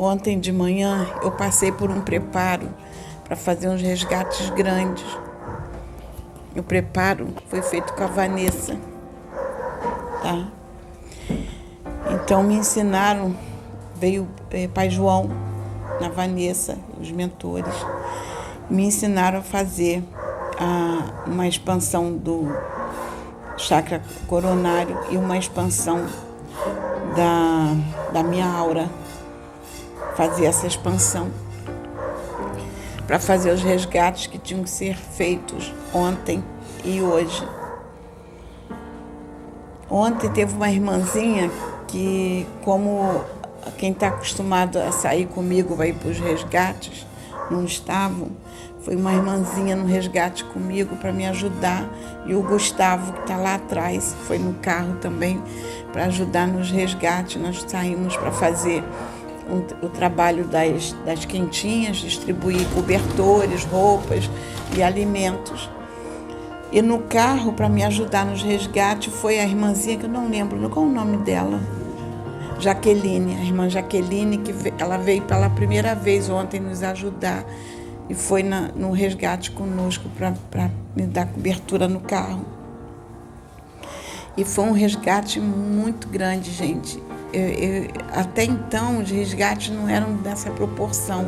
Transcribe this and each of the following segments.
ontem de manhã eu passei por um preparo para fazer uns resgates grandes. O preparo foi feito com a Vanessa, tá? Então me ensinaram, veio Pai João, na Vanessa, os mentores, me ensinaram a fazer uma expansão do chakra coronário e uma expansão da minha aura. Fazer essa expansão para fazer os resgates que tinham que ser feitos ontem e hoje. Ontem teve uma irmãzinha que, como quem está acostumado a sair comigo vai ir para os resgates, não estavam, foi uma irmãzinha no resgate comigo para me ajudar, e o Gustavo, que está lá atrás, foi no carro também para ajudar nos resgates. Nós saímos para fazer o trabalho das quentinhas, distribuir cobertores, roupas e alimentos. E no carro, para me ajudar nos resgates, foi a irmãzinha, que eu não lembro qual é o nome dela, Jaqueline, a irmã Jaqueline, que ela veio pela primeira vez ontem nos ajudar e foi no resgate conosco para me dar cobertura no carro. E foi um resgate muito grande, gente. Até então os resgates não eram dessa proporção,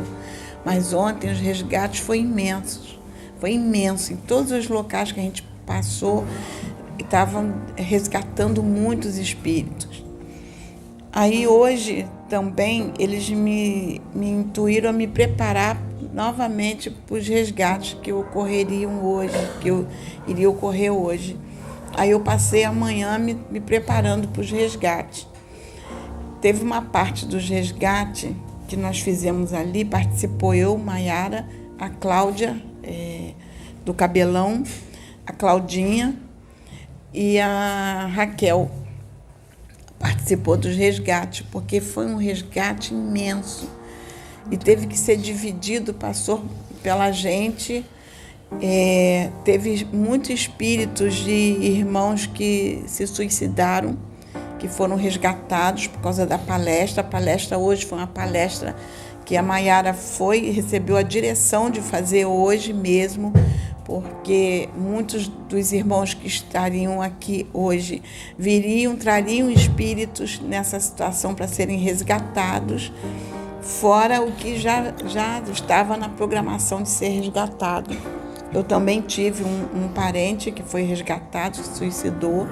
mas ontem os resgates foi imenso em todos os locais que a gente passou, estavam resgatando muitos espíritos. Aí hoje também eles me intuíram a me preparar novamente para os resgates que ocorreriam hoje, iria ocorrer hoje. Aí eu passei a manhã me preparando para os resgates. Teve uma parte dos resgates que nós fizemos ali, participou eu, Maiara, a Cláudia, do Cabelão, a Claudinha e a Raquel. Participou dos resgates, porque foi um resgate imenso. E teve que ser dividido, passou pela gente. Teve muitos espíritos de irmãos que se suicidaram, que foram resgatados por causa da palestra. A palestra hoje foi uma palestra que a Maiara recebeu a direção de fazer hoje mesmo, porque muitos dos irmãos que estariam aqui hoje trariam espíritos nessa situação para serem resgatados, fora o que já estava na programação de ser resgatado. Eu também tive um parente que foi resgatado, se suicidou,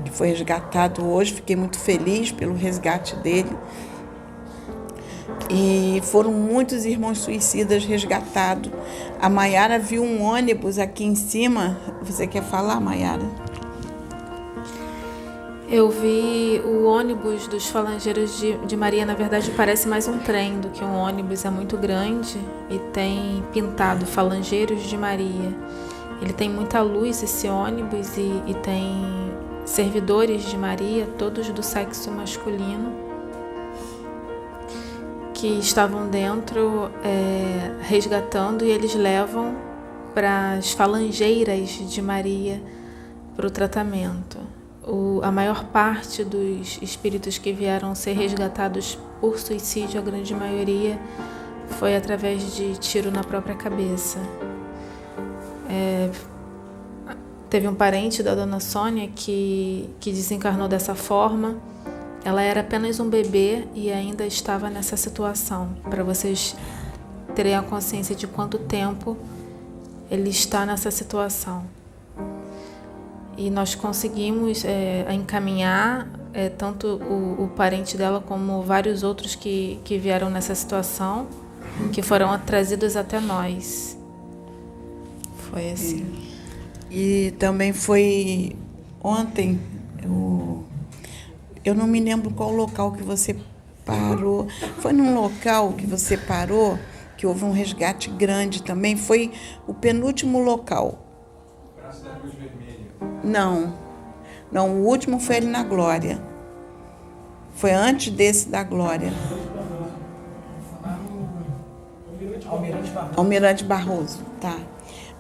que foi resgatado hoje. Fiquei muito feliz pelo resgate dele. E foram muitos irmãos suicidas resgatados. A Maiara viu um ônibus aqui em cima. Você quer falar, Maiara? Eu vi o ônibus dos Falangeiros de Maria. Na verdade, parece mais um trem do que um ônibus. É muito grande e tem pintado Falangeiros de Maria. Ele tem muita luz, esse ônibus, e tem servidores de Maria, todos do sexo masculino, que estavam dentro resgatando, e eles levam para as falangeiras de Maria para o tratamento. A maior parte dos espíritos que vieram ser resgatados por suicídio, a grande maioria, foi através de tiro na própria cabeça. Teve um parente da dona Sônia que desencarnou dessa forma. Ela era apenas um bebê e ainda estava nessa situação, para vocês terem a consciência de quanto tempo ele está nessa situação. E nós conseguimos encaminhar tanto o parente dela como vários outros que vieram nessa situação, que foram trazidos até nós. Foi assim. E também foi ontem, eu não me lembro qual local que você parou. Foi num local que você parou, que houve um resgate grande também. Foi o penúltimo local. Praça da Cruz Vermelha. Não, o último foi ali na Glória. Foi antes desse da Glória. Almirante Barroso, tá.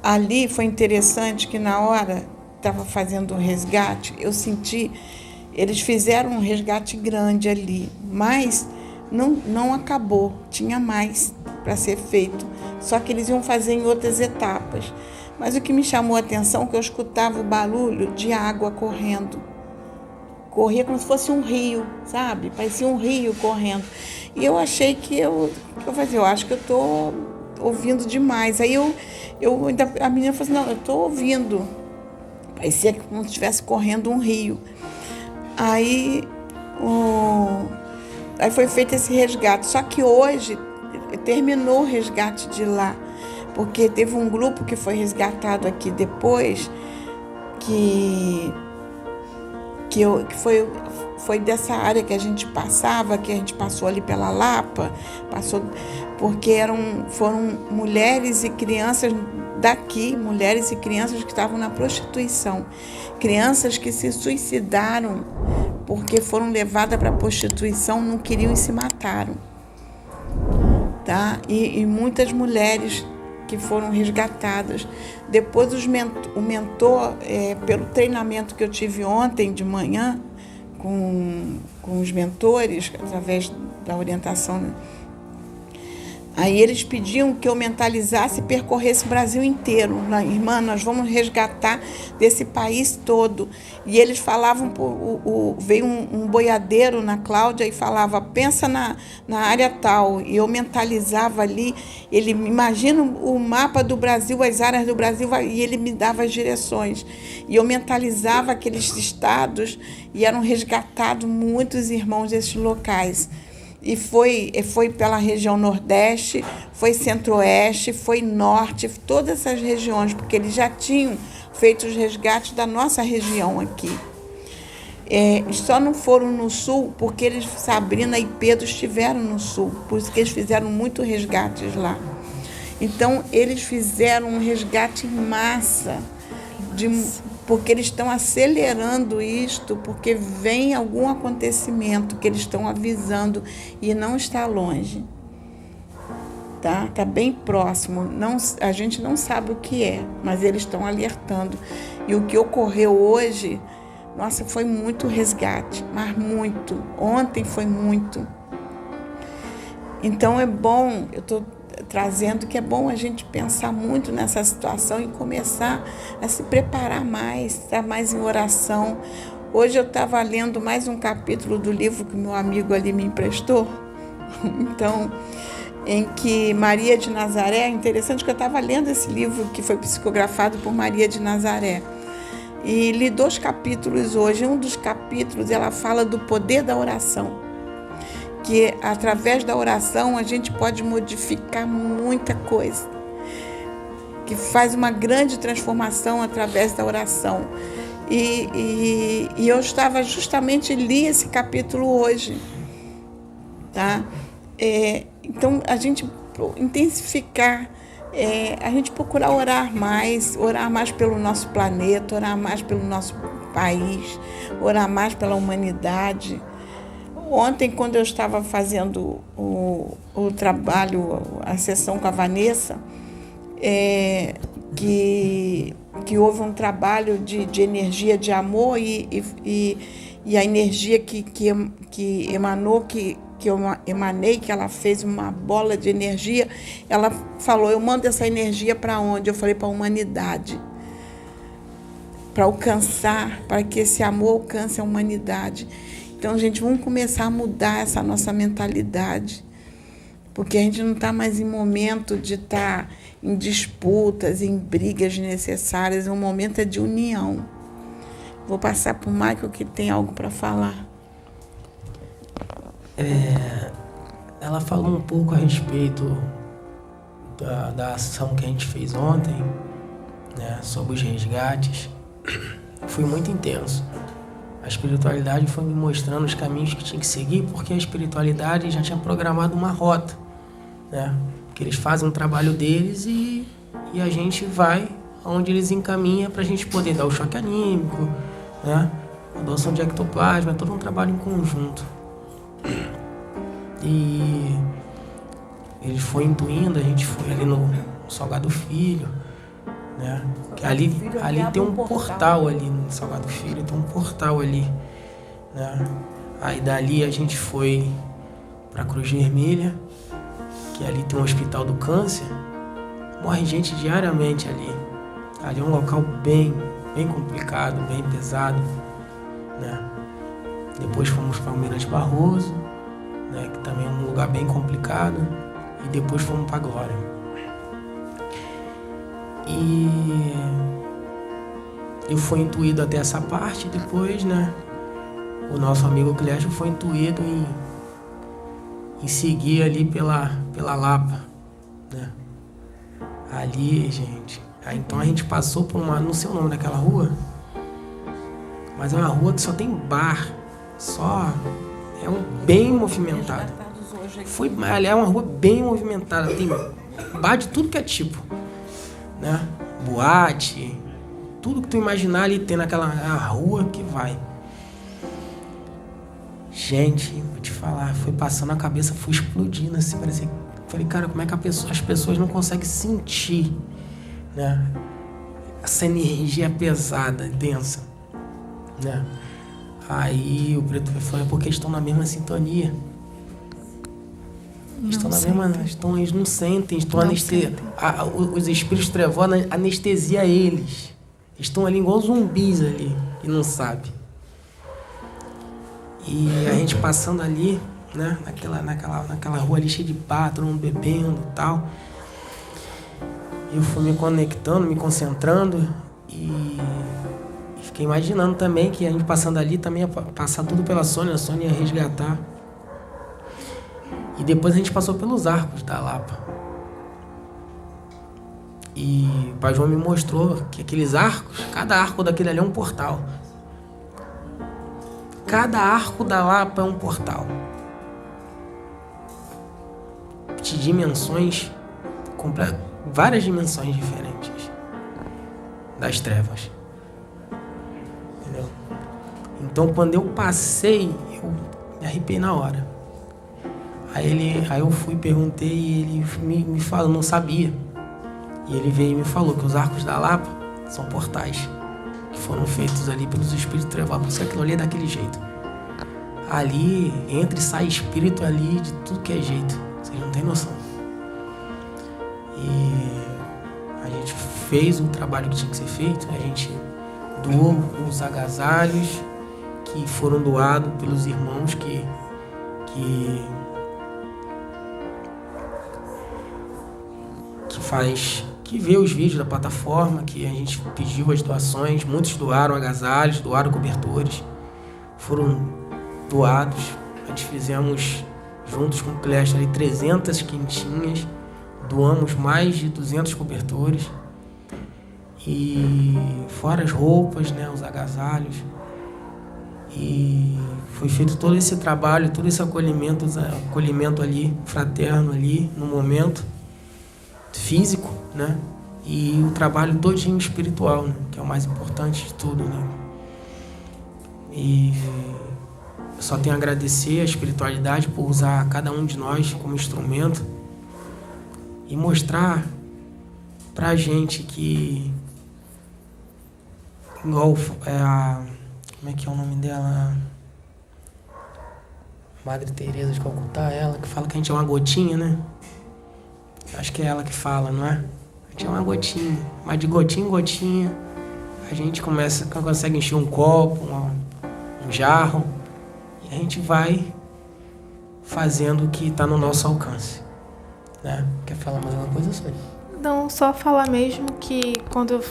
Ali foi interessante que na hora estava fazendo o resgate, eu senti, eles fizeram um resgate grande ali, mas não acabou, tinha mais para ser feito, só que eles iam fazer em outras etapas. Mas o que me chamou a atenção é que eu escutava o barulho de água correndo. Corria como se fosse um rio, sabe? Parecia um rio correndo. E eu achei que eu acho que eu estou ouvindo demais. Aí a menina falou assim, não, eu estou ouvindo. Parecia como se estivesse correndo um rio. Aí foi feito esse resgate. Só que hoje terminou o resgate de lá, porque teve um grupo que foi resgatado aqui depois, que foi dessa área que a gente passava, que a gente passou ali pela Lapa, porque foram mulheres e crianças daqui, mulheres e crianças que estavam na prostituição, crianças que se suicidaram porque foram levadas para a prostituição, não queriam e se mataram, tá? E muitas mulheres que foram resgatadas. Depois o mentor, pelo treinamento que eu tive ontem de manhã com os mentores, através da orientação, né? Aí eles pediam que eu mentalizasse e percorresse o Brasil inteiro. Irmã, nós vamos resgatar desse país todo. E eles falavam, veio um boiadeiro na Cláudia e falava, pensa na área tal. E eu mentalizava ali, ele imagina o mapa do Brasil, as áreas do Brasil, e ele me dava as direções. E eu mentalizava aqueles estados e eram resgatados muitos irmãos desses locais. E foi pela região Nordeste, foi Centro-Oeste, foi Norte, todas essas regiões, porque eles já tinham feito os resgates da nossa região aqui. Só não foram no Sul, porque Sabrina e Pedro estiveram no Sul, por isso que eles fizeram muito resgates lá. Então, eles fizeram um resgate em massa, porque eles estão acelerando isto, porque vem algum acontecimento que eles estão avisando e não está longe. Tá? Está bem próximo. A gente não sabe o que é, mas eles estão alertando. E o que ocorreu hoje, nossa, foi muito resgate, mas muito. Ontem foi muito. Então é bom, eu estou trazendo que é bom a gente pensar muito nessa situação e começar a se preparar mais, estar mais em oração. Hoje eu estava lendo mais um capítulo do livro que meu amigo ali me emprestou, então, em que Maria de Nazaré, é interessante que eu estava lendo esse livro que foi psicografado por Maria de Nazaré, e li 2 capítulos hoje. Um dos capítulos ela fala do poder da oração, que através da oração a gente pode modificar muita coisa, que faz uma grande transformação através da oração. E eu estava justamente, li esse capítulo hoje, tá? Então, a gente intensificar, a gente procurar orar mais pelo nosso planeta, orar mais pelo nosso país, orar mais pela humanidade. Ontem, quando eu estava fazendo o trabalho, a sessão com a Vanessa, que houve um trabalho de energia de amor e a energia que emanou, que eu emanei, que ela fez uma bola de energia, ela falou, eu mando essa energia para onde? Eu falei, para a humanidade, para alcançar, para que esse amor alcance a humanidade. Então, gente, vamos começar a mudar essa nossa mentalidade, porque a gente não está mais em momento de estar em disputas, em brigas desnecessárias, o momento é de união. Vou passar para o Michael, que tem algo para falar. Ela falou um pouco a respeito da ação que a gente fez ontem, né, sobre os resgates. Foi muito intenso. A espiritualidade foi me mostrando os caminhos que tinha que seguir, porque a espiritualidade já tinha programado uma rota, né? Que eles fazem um trabalho deles e a gente vai onde eles encaminham para a gente poder dar o choque anímico, né? A doação de ectoplasma, é todo um trabalho em conjunto. E eles foram intuindo, a gente foi ali no Salgado Filho, né? Que ali tem um portal ali no Salgado Filho, tem um portal ali, né? Aí dali a gente foi para a Cruz Vermelha, que ali tem um hospital do câncer. Morre gente diariamente ali. Ali é um local bem complicado, bem pesado, né? Depois fomos para Almirante Barroso, né, que também é um lugar bem complicado, e depois fomos para Glória. E eu fui intuído até essa parte, depois, né, o nosso amigo Clécio foi intuído em seguir ali pela Lapa, né? Ali, gente, aí, então a gente passou por uma, não sei o nome daquela rua, mas é uma rua que só tem bar, é bem movimentado. Ali é uma rua bem movimentada, tem bar de tudo que é tipo, né? Boate, tudo que tu imaginar ali tem naquela rua que vai. Gente, vou te falar, foi passando a cabeça, foi explodindo assim, parecia. Falei, cara, como é que as pessoas não conseguem sentir, né, essa energia pesada, densa, né? Aí o preto falou, é porque estão na mesma sintonia. Eles não sentem, os espíritos trevosos anestesia eles. Estão ali igual zumbis ali, e não sabem. E a gente passando ali, né, naquela rua ali cheia de bar, todo mundo bebendo e tal. Eu fui me conectando, me concentrando e fiquei imaginando também que a gente passando ali também ia passar tudo pela Sônia, a Sônia ia resgatar. E depois a gente passou pelos arcos da Lapa. E o Pai João me mostrou que aqueles arcos, cada arco daquele ali é um portal. Cada arco da Lapa é um portal. De dimensões, várias dimensões diferentes das trevas. Entendeu? Então quando eu passei, eu me arrepiei na hora. Aí eu fui, perguntei e ele me falou, não sabia. E ele veio e me falou que os arcos da Lapa são portais que foram feitos ali pelos espíritos trevosos. Por isso que aquilo ali é daquele jeito. Ali entra e sai espírito ali de tudo que é jeito. Vocês não têm noção. E a gente fez o trabalho que tinha que ser feito. A gente doou os agasalhos que foram doados pelos irmãos que vê os vídeos da plataforma, que a gente pediu as doações. Muitos doaram agasalhos, doaram cobertores. Foram doados. A gente fizemos, juntos com o Clécio, ali 300 quentinhas. Doamos mais de 200 cobertores. E fora as roupas, né, os agasalhos. E foi feito todo esse trabalho, todo esse acolhimento ali, fraterno ali, no momento físico, né? E o trabalho todinho espiritual, né? Que é o mais importante de tudo, né? E eu só tenho a agradecer a espiritualidade por usar cada um de nós como instrumento e mostrar pra gente que, igual como é que é o nome dela? Madre Teresa de Calcutá, ela que fala que a gente é uma gotinha, né? Acho que é ela que fala, não é? A gente é uma gotinha, mas de gotinha em gotinha a gente consegue encher um copo, um jarro, e a gente vai fazendo o que está no nosso alcance, né? Quer falar mais alguma coisa, Sônia? Não, só falar mesmo que quando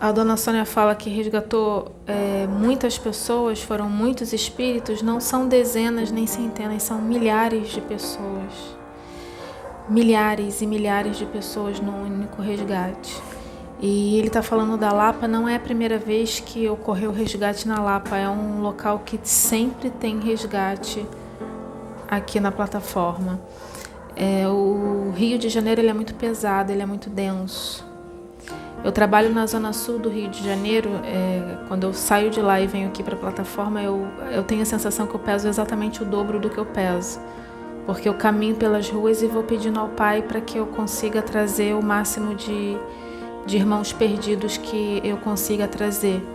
a dona Sônia fala que resgatou muitas pessoas, foram muitos espíritos, não são dezenas nem centenas, são milhares de pessoas. Milhares e milhares de pessoas num único resgate. E ele está falando da Lapa, não é a primeira vez que ocorreu resgate na Lapa, é um local que sempre tem resgate aqui na plataforma. O Rio de Janeiro ele é muito pesado, ele é muito denso. Eu trabalho na zona sul do Rio de Janeiro, quando eu saio de lá e venho aqui para a plataforma, eu tenho a sensação que eu peso exatamente o dobro do que eu peso. Porque eu caminho pelas ruas e vou pedindo ao Pai para que eu consiga trazer o máximo de irmãos perdidos que eu consiga trazer.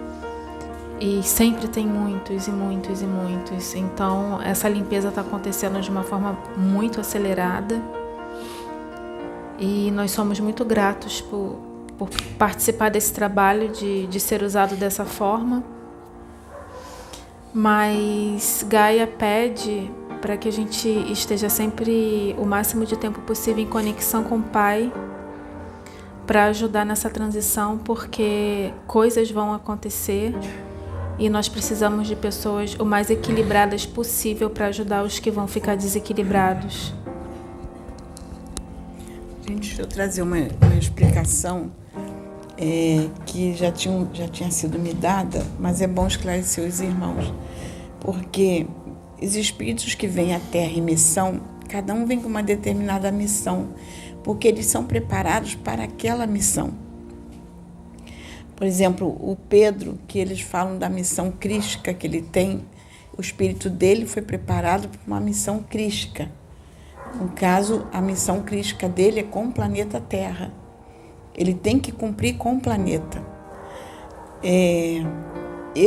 E sempre tem muitos e muitos e muitos. Então, essa limpeza está acontecendo de uma forma muito acelerada. E nós somos muito gratos por participar desse trabalho de ser usado dessa forma. Mas Gaia pede para que a gente esteja sempre o máximo de tempo possível em conexão com o Pai, para ajudar nessa transição, porque coisas vão acontecer e nós precisamos de pessoas o mais equilibradas possível para ajudar os que vão ficar desequilibrados. Gente, deixa eu trazer uma explicação que já tinha sido me dada, mas é bom esclarecer os irmãos, porque os espíritos que vêm à Terra em missão, cada um vem com uma determinada missão, porque eles são preparados para aquela missão. Por exemplo, o Pedro, que eles falam da missão crística que ele tem, o espírito dele foi preparado para uma missão crística. No caso, a missão crística dele é com o planeta Terra. Ele tem que cumprir com o planeta.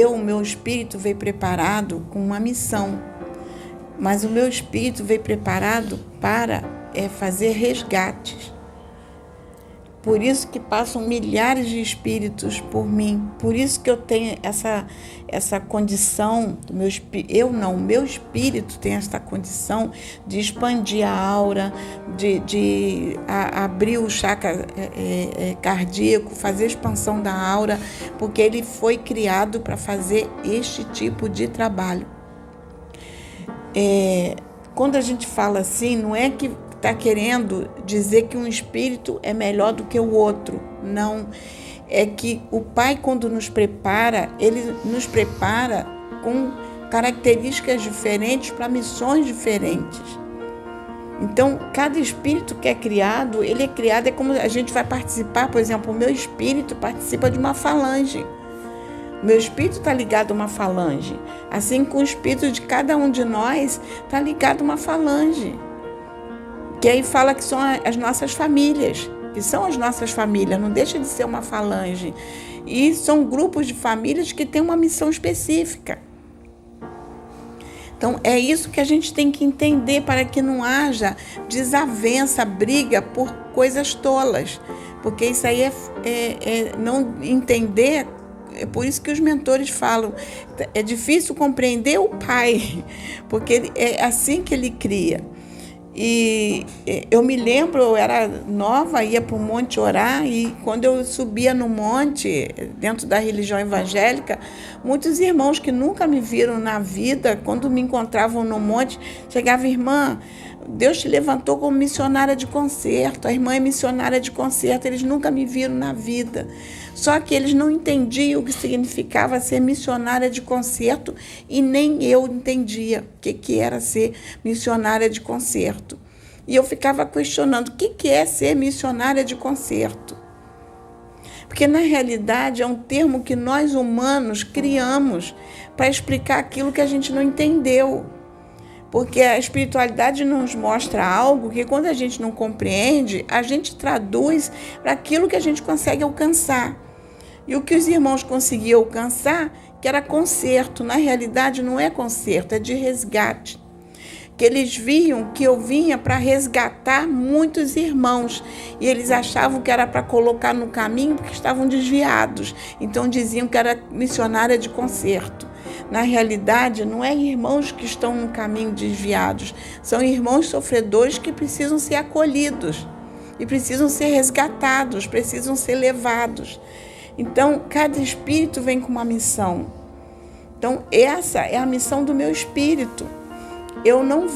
O meu espírito veio preparado com uma missão, mas o meu espírito veio preparado para fazer resgates. Por isso que passam milhares de espíritos por mim. Por isso que eu tenho essa condição, o meu espírito tem essa condição de expandir a aura, de abrir o chakra cardíaco, fazer a expansão da aura, porque ele foi criado para fazer este tipo de trabalho. Quando a gente fala assim, não é que está querendo dizer que um espírito é melhor do que o outro. Não. É que o Pai, quando nos prepara, ele nos prepara com características diferentes para missões diferentes. Então, cada espírito que é criado, ele é criado, é como a gente vai participar, por exemplo, o meu espírito participa de uma falange. O meu espírito está ligado a uma falange. Assim como o espírito de cada um de nós está ligado a uma falange. Que aí fala que são as nossas famílias, não deixa de ser uma falange. E são grupos de famílias que têm uma missão específica. Então, é isso que a gente tem que entender para que não haja desavença, briga por coisas tolas. Porque isso aí é não entender. É por isso que os mentores falam, é difícil compreender o Pai, porque é assim que ele cria. E eu me lembro, eu era nova, ia para o monte orar, e quando eu subia no monte, dentro da religião evangélica, muitos irmãos que nunca me viram na vida, quando me encontravam no monte, chegavam: irmã, Deus te levantou como missionária de concerto, a irmã é missionária de concerto. Eles nunca me viram na vida. Só que eles não entendiam o que significava ser missionária de concerto, e nem eu entendia o que era ser missionária de concerto. E eu ficava questionando o que é ser missionária de concerto. Porque, na realidade, é um termo que nós humanos criamos para explicar aquilo que a gente não entendeu. Porque a espiritualidade nos mostra algo que, quando a gente não compreende, a gente traduz para aquilo que a gente consegue alcançar. E o que os irmãos conseguiam alcançar, que era conserto, na realidade não é conserto, é de resgate. Que eles viam que eu vinha para resgatar muitos irmãos, e eles achavam que era para colocar no caminho porque estavam desviados. Então diziam que era missionária de conserto. Na realidade, não é irmãos que estão no caminho desviados, são irmãos sofredores que precisam ser acolhidos e precisam ser resgatados, precisam ser levados. Então, cada espírito vem com uma missão. Então, essa é a missão do meu espírito. Eu não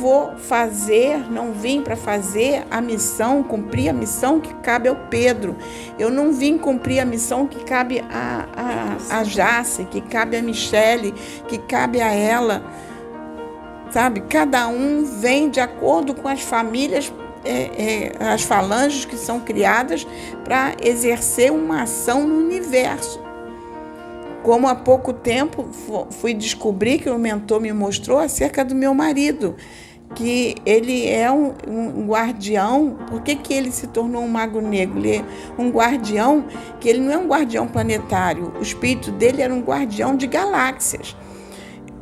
vim para fazer a missão, cumprir a missão que cabe ao Pedro. Eu não vim cumprir a missão que cabe a Jace, que cabe a Michele, que cabe a ela. Sabe? Cada um vem de acordo com as famílias, as falanges que são criadas para exercer uma ação no universo. Como há pouco tempo fui descobrir que o mentor me mostrou acerca do meu marido, que ele é um guardião. Por que ele se tornou um mago negro? Ele é um guardião, que ele não é um guardião planetário. O espírito dele era um guardião de galáxias.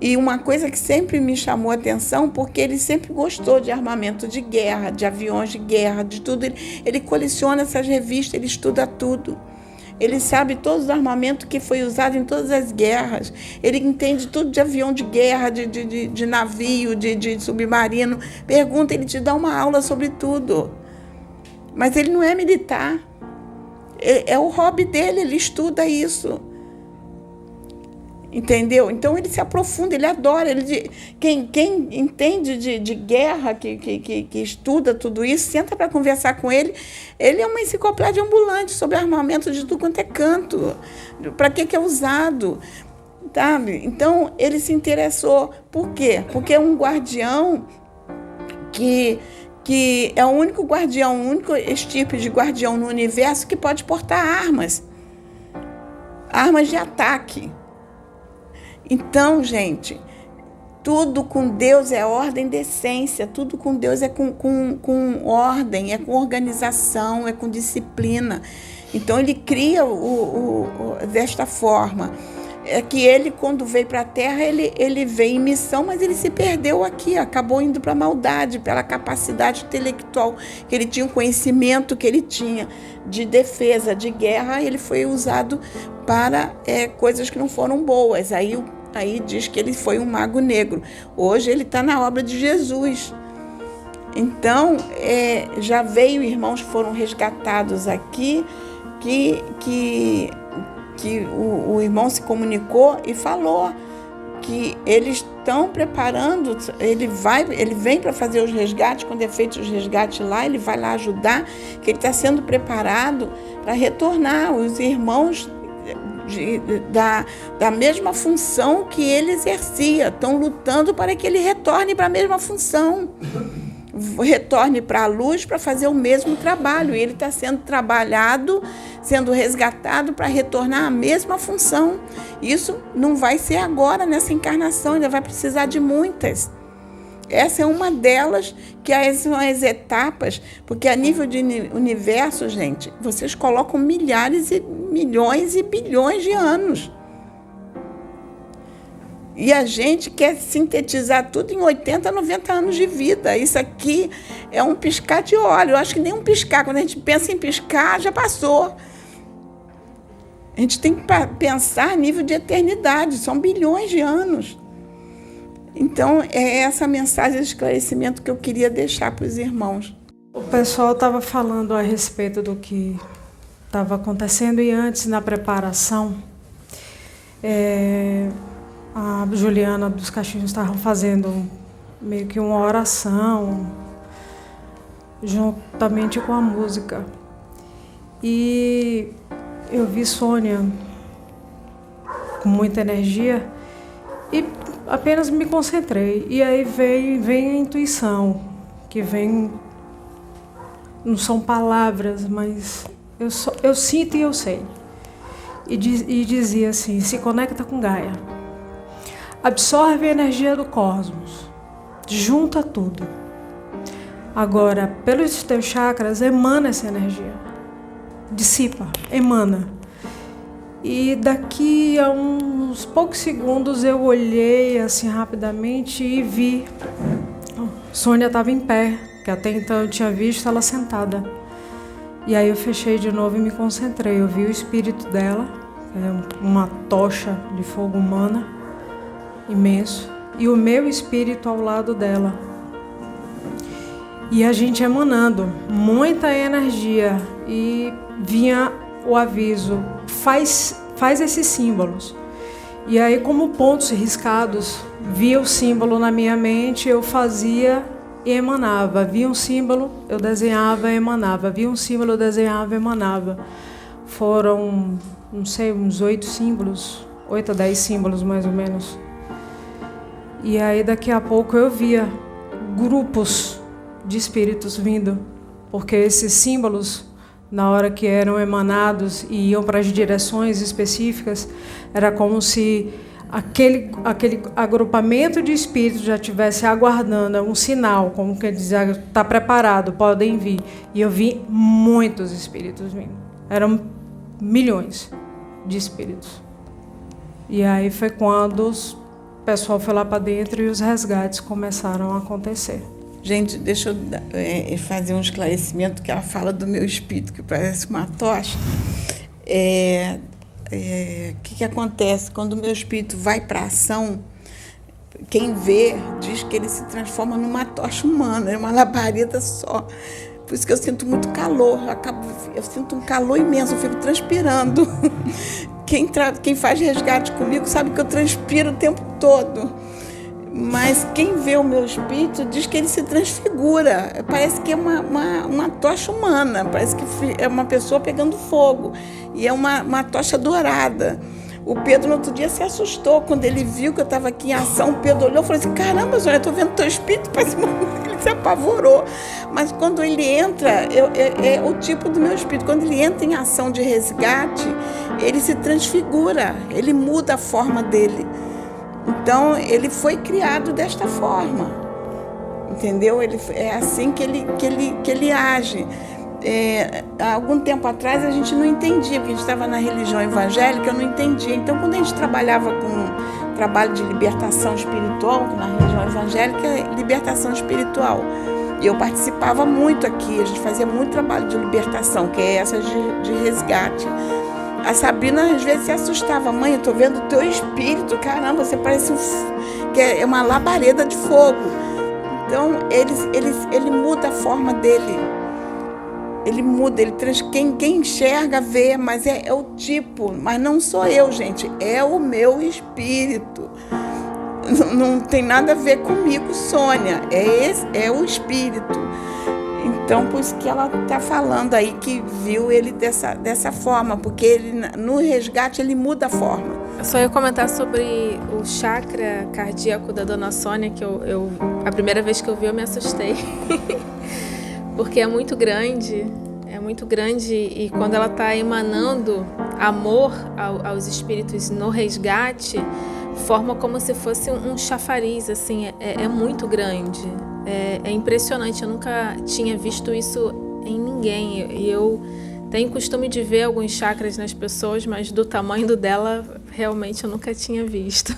E uma coisa que sempre me chamou a atenção, porque ele sempre gostou de armamento de guerra, de aviões de guerra, de tudo. Ele coleciona essas revistas, ele estuda tudo. Ele sabe todos os armamentos que foi usado em todas as guerras. Ele entende tudo de avião de guerra, de navio, de submarino. Pergunta, ele te dá uma aula sobre tudo. Mas ele não é militar. É o hobby dele, ele estuda isso. Entendeu? Então ele se aprofunda, ele adora. Quem entende de guerra, que estuda tudo isso, senta para conversar com ele. Ele é uma enciclopédia ambulante sobre armamento de tudo quanto é canto. Para que é usado? Sabe? Então ele se interessou. Por quê? Porque é um guardião que é o único guardião, o único estirpe de guardião no universo que pode portar armas. Armas de ataque. Então, gente, tudo com Deus é ordem, decência, tudo com Deus é com ordem, é com organização, é com disciplina. Então, ele cria desta forma. É que ele, quando veio para a Terra, ele veio em missão, mas ele se perdeu aqui, acabou indo para a maldade, pela capacidade intelectual que ele tinha, o conhecimento que ele tinha de defesa, de guerra, ele foi usado para coisas que não foram boas. Aí diz que ele foi um mago negro. Hoje ele está na obra de Jesus. Então, já veio irmãos que foram resgatados aqui, que o irmão se comunicou e falou que eles estão preparando, ele vem para fazer os resgates, quando é feito os resgates lá, ele vai lá ajudar, que ele está sendo preparado para retornar. Os irmãos da mesma função que ele exercia, estão lutando para que ele retorne para a mesma função, retorne para a luz para fazer o mesmo trabalho. E ele está sendo trabalhado, sendo resgatado para retornar à mesma função. Isso não vai ser agora nessa encarnação, ainda vai precisar de muitas. Essa é uma delas, que são as etapas, porque a nível de universo, gente, vocês colocam milhares e milhões e bilhões de anos. E a gente quer sintetizar tudo em 80, 90 anos de vida. Isso aqui é um piscar de olho. Eu acho que nem um piscar. Quando a gente pensa em piscar, já passou. A gente tem que pensar a nível de eternidade. São bilhões de anos. Então, é essa mensagem de esclarecimento que eu queria deixar para os irmãos. O pessoal estava falando a respeito do que estava acontecendo, e antes, na preparação, a Juliana dos Caixinhos estavam fazendo meio que uma oração, juntamente com a música. E eu vi Sônia com muita energia e apenas me concentrei. E aí vem a intuição, que vem, não são palavras, mas eu sinto e eu sei. E dizia assim: se conecta com Gaia. Absorve a energia do cosmos. Junta tudo. Agora, pelos teus chakras, emana essa energia. Dissipa, emana. E daqui a uns poucos segundos eu olhei assim rapidamente e vi. Sônia estava em pé, que até então eu tinha visto ela sentada. E aí eu fechei de novo e me concentrei. Eu vi o espírito dela, uma tocha de fogo humana, imenso, e o meu espírito ao lado dela. E a gente emanando muita energia, e vinha o aviso: faz esses símbolos. E aí, como pontos riscados, via o símbolo na minha mente, eu fazia e emanava. Via um símbolo, eu desenhava e emanava. Via um símbolo, eu desenhava e emanava. Foram, não sei, uns 8 símbolos, 8 a 10 símbolos mais ou menos. E aí daqui a pouco eu via grupos de espíritos vindo, porque esses símbolos, na hora que eram emanados e iam para as direções específicas, era como se aquele agrupamento de espíritos já estivesse aguardando um sinal, como quer dizer, está preparado, podem vir. E eu vi muitos espíritos vindo. Eram milhões de espíritos. E aí foi quando o pessoal foi lá para dentro e os resgates começaram a acontecer. Gente, deixa eu fazer um esclarecimento, que ela fala do meu espírito, que parece uma tocha. O que acontece? Quando o meu espírito vai para a ação, quem vê diz que ele se transforma numa tocha humana, é uma labareda só. Por isso que eu sinto muito calor, eu sinto um calor imenso, eu fico transpirando. Quem faz resgate comigo sabe que eu transpiro o tempo todo. Mas quem vê o meu espírito diz que ele se transfigura. Parece que é uma tocha humana, parece que é uma pessoa pegando fogo. E é uma tocha dourada. O Pedro, no outro dia, se assustou quando ele viu que eu estava aqui em ação. O Pedro olhou e falou assim: caramba, Sônia, eu estou vendo teu espírito. Parece ele se apavorou. Mas quando ele entra, é o tipo do meu espírito. Quando ele entra em ação de resgate, ele se transfigura, ele muda a forma dele. Então, ele foi criado desta forma, entendeu? É assim que ele age. Há algum tempo atrás, a gente não entendia, porque a gente estava na religião evangélica, eu não entendia. Então, quando a gente trabalhava com trabalho de libertação espiritual, na religião evangélica, libertação espiritual. E eu participava muito aqui, a gente fazia muito trabalho de libertação, que é essa de resgate. A Sabrina às vezes se assustava: mãe, eu estou vendo o teu espírito, caramba, você parece que é uma labareda de fogo. Então ele muda a forma dele, ele muda, quem enxerga vê, mas é o tipo, mas não sou eu, gente, é o meu espírito. Não tem nada a ver comigo, Sônia, é o espírito. Então, por isso que ela está falando aí que viu ele dessa forma, porque ele, no resgate ele muda a forma. Eu só ia comentar sobre o chakra cardíaco da Dona Sônia, que a primeira vez que eu vi eu me assustei, porque é muito grande e quando ela está emanando amor aos espíritos no resgate, forma como se fosse um chafariz, assim, é muito grande. É impressionante, eu nunca tinha visto isso em ninguém. E eu tenho costume de ver alguns chakras nas pessoas, mas do tamanho do dela, realmente eu nunca tinha visto.